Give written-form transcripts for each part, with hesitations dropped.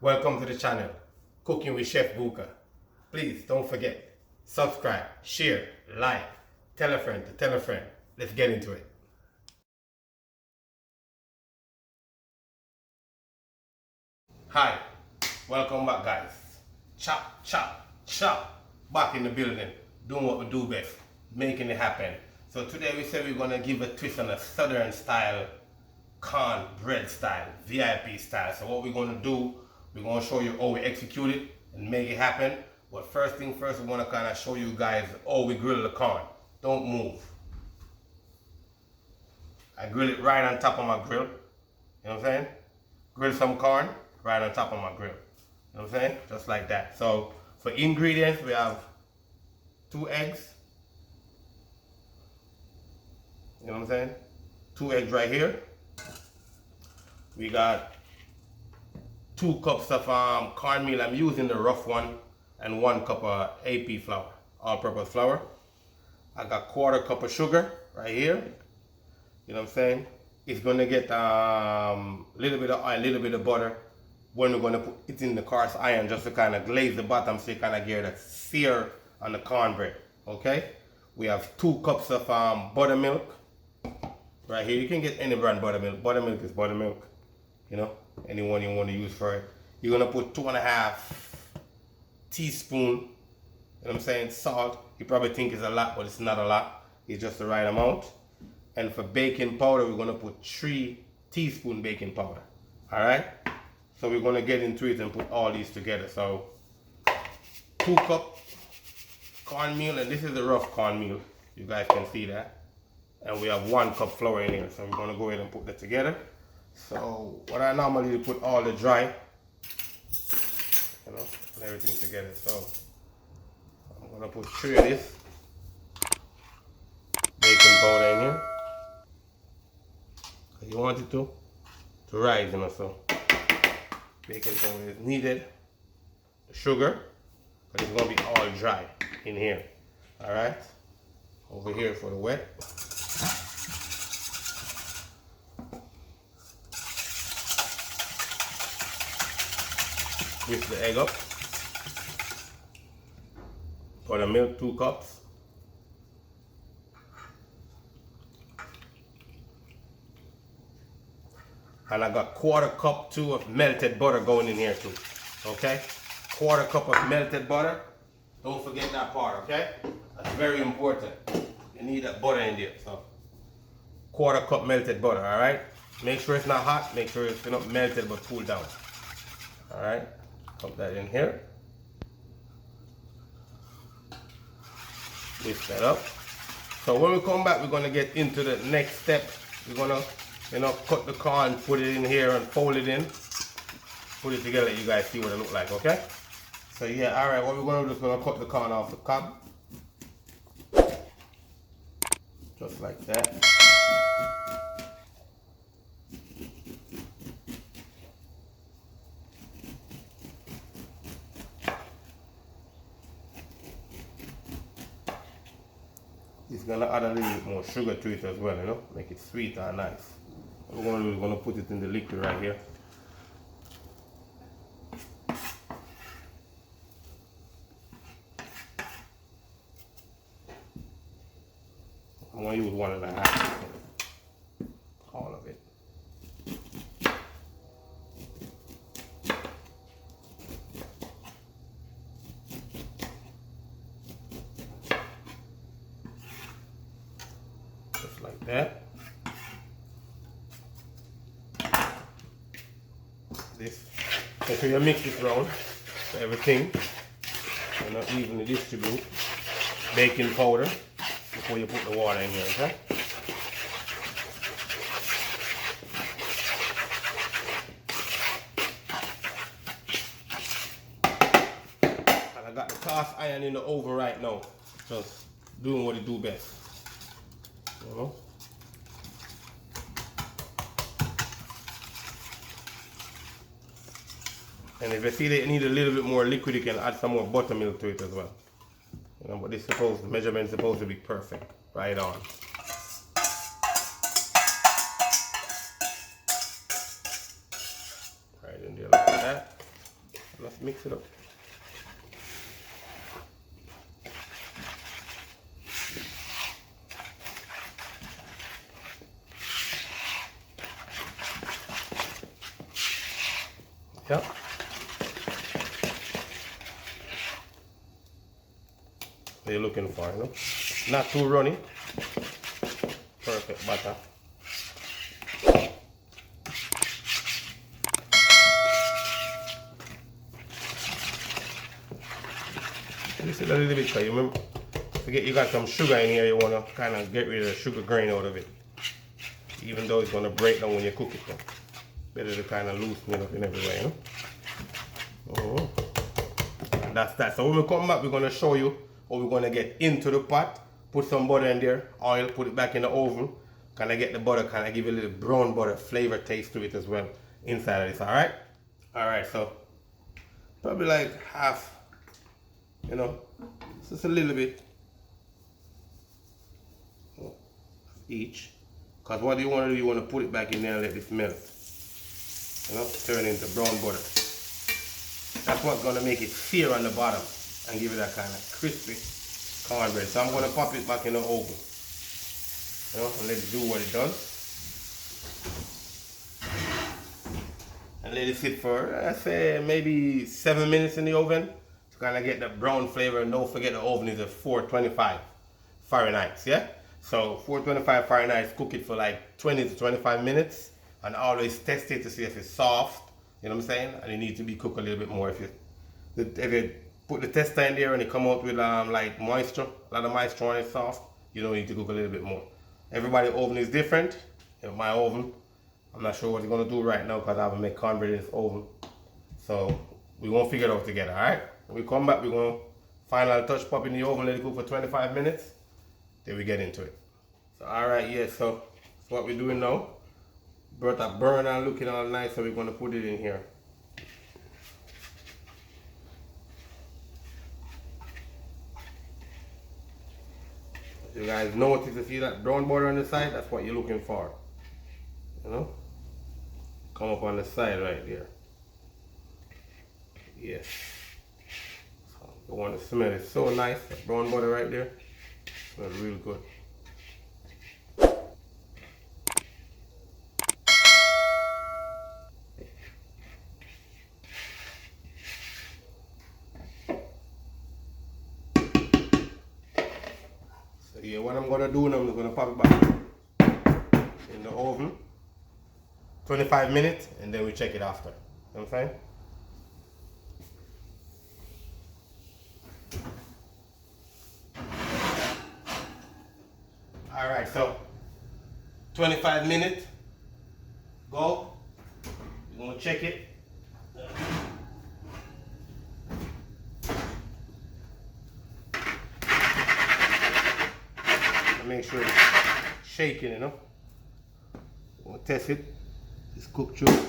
Welcome to the channel, Cooking with Chef Bouka. Please don't forget, subscribe, share, like, tell a friend to tell a friend. Let's get into it. Hi, welcome back guys. Chop, chop, chop. Back in the building, doing what we do best, making it happen. So today we said we're gonna give a twist on a southern style, cornbread style, VIP style. So what we're gonna do, we're gonna show you how we execute it and make it happen. But first thing first, we wanna kinda show you guys how we grill the corn. Don't move. I grill it right on top of my grill. You know what I'm saying? Grill some corn right on top of my grill. You know what I'm saying? Just like that. So for ingredients, we have 2 eggs. You know what I'm saying? 2 eggs right here. We got 2 cups of cornmeal. I'm using the rough one, and 1 cup of AP flour, all-purpose flour. I got 1/4 cup of sugar right here. You know what I'm saying? It's gonna get a little bit of oil, a little bit of butter when we're gonna put it in the cast iron, just to kind of glaze the bottom so you kind of get that sear on the cornbread. Okay? We have 2 cups of buttermilk right here. You can get any brand buttermilk. Buttermilk is buttermilk. You know, anyone you want to use for it. You're gonna put 2.5 teaspoon, you know what I'm saying, salt. You probably think it's a lot, but it's not a lot. It's just the right amount. And for baking powder, we're gonna put 3 teaspoon baking powder. All right. So we're gonna get into it and put all these together. So 2 cup cornmeal, and this is the rough cornmeal. You guys can see that. And we have 1 cup flour in here. So we're gonna go ahead and put that together. So what I normally do, put all the dry, you know, and everything together. So I'm gonna put 3 of this baking powder in here. You want it to rise, you know, so baking powder is needed. The sugar, but it's gonna be all dry in here. All right, over here for the wet. Whisk the egg up. Buttermilk, 2 cups. And I got 1/4 cup too of melted butter going in here too. Okay? 1/4 cup of melted butter. Don't forget that part, okay? That's very important. You need that butter in there. So 1/4 cup melted butter, alright? Make sure it's not hot, make sure it's not melted but cool down. Alright? Put that in here. Whisk that up. So when we come back, we're gonna get into the next step. We're gonna, you know, cut the corn, put it in here and fold it in. Put it together, you guys see what it looks like, okay? So yeah, alright, what we're gonna do is we're gonna cut the corn off the cob. Just like that. It's gonna add a little bit more sugar to it as well, you know, make it sweet and nice. What we're gonna do is we're gonna put it in the liquid right here. I'm gonna use 1.5, all of it. Just like that. This. Make sure you mix this around so everything, you know, evenly distribute. Baking powder before you put the water in here, okay? And I got the cast iron in the oven right now, just doing what it do best. You know? And if you see that you need a little bit more liquid, you can add some more buttermilk to it as well. You know, but this the measurement's supposed to be perfect. Right on. Right in there like that. Let's mix it up. Yep. What you're looking for, you know? Not too runny. Perfect butter. This is a little bit, you remember? Forget you got some sugar in here, you want to kind of get rid of the sugar grain out of it. Even though it's going to break down when you cook it. Though. Better to kind of loosen it up in every way, you know? And that's that. So when we come back, we're going to show you how we're going to get into the pot. Put some butter in there, oil, put it back in the oven. Kind of get the butter, kind of give it a little brown butter flavor taste to it as well inside of this, alright? Alright, so probably like half, you know, just a little bit each. Because what you want to do, you want to put it back in there and let this melt. You know, turn into brown butter. That's what's going to make it sear on the bottom and give it that kind of crispy cornbread. So I'm going to pop it back in the oven. You know, and let it do what it does. And let it sit for, I say, maybe 7 minutes in the oven to kind of get the brown flavor. And don't forget the oven is at 425 Fahrenheit, yeah? So 425 Fahrenheit, cook it for like 20 to 25 minutes. And always test it to see if it's soft, you know what I'm saying? And it needs to be cooked a little bit more. If you put the tester in there and it come out with like moisture, a lot of moisture on it soft, you don't need to cook a little bit more. Everybody's oven is different. You know, my oven, I'm not sure what it's gonna do right now because I haven't made cornbread in this oven. So we're gonna figure it out together, alright? When we come back, we're gonna final touch, pop in the oven, let it cook for 25 minutes. Then we get into it. So alright, yeah, so that's what we're doing now. Butter burn and looking all nice, so we're going to put it in here. You guys notice, you see that brown butter on the side? That's what you're looking for. You know? Come up on the side right there. Yes. So you want to smell it so nice, that brown butter right there. Smells real good. Yeah, what I'm gonna do now, I'm gonna pop it back in the oven 25 minutes and then we check it after. You know what I'm saying? Alright, so 25 minutes, go. We're gonna check it. Make sure it's shaking, you know. We'll test it. It's cooked through.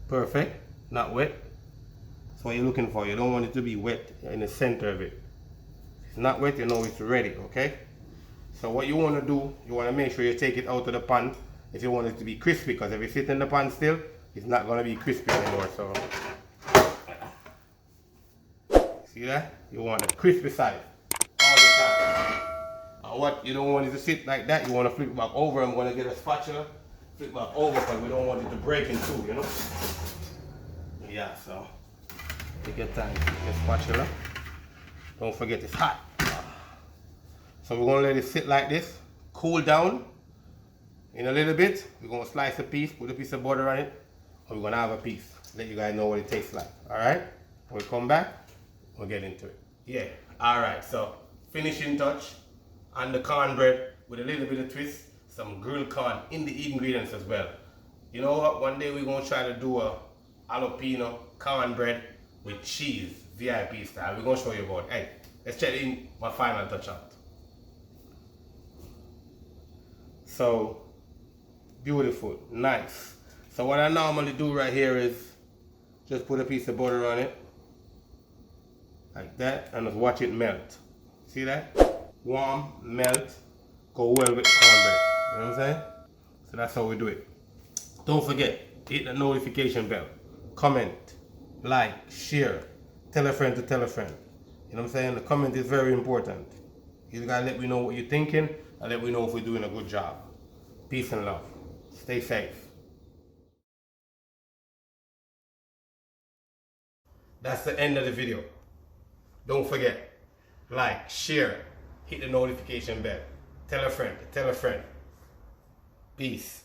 Perfect. Not wet. That's what you're looking for. You don't want it to be wet in the center of it. If it's not wet, you know it's ready, okay? So what you want to do, you want to make sure you take it out of the pan if you want it to be crispy, because if it sits in the pan still, it's not going to be crispy anymore. So see that? You want the crispy side. What you don't want it to sit like that, you want to flip it back over. I'm going to get a spatula, flip back over because we don't want it to break in two, you know. Yeah, so take your time, get spatula. Don't forget it's hot. So we're going to let it sit like this, cool down in a little bit. We're going to slice a piece, put a piece of butter on it, and we're going to have a piece. Let you guys know what it tastes like, all right? When we come back, we'll get into it. Yeah, all right, so finishing touch on the cornbread with a little bit of twist, some grilled corn in the ingredients as well. You know what? One day we're gonna try to do a jalapeno cornbread with cheese, VIP style. We're gonna show you about it. Hey, let's check in my final touch out. So beautiful, nice. So what I normally do right here is just put a piece of butter on it, like that, and just watch it melt. See that? Warm, melt, go well with cornbread. You know what I'm saying? So that's how we do it. Don't forget, hit the notification bell, comment, like, share, tell a friend to tell a friend. You know what I'm saying? The comment is very important. You gotta let me know what you're thinking and let me know if we're doing a good job. Peace and love. Stay safe. That's the end of the video. Don't forget, like, share, hit the notification bell, tell a friend, tell a friend. Peace.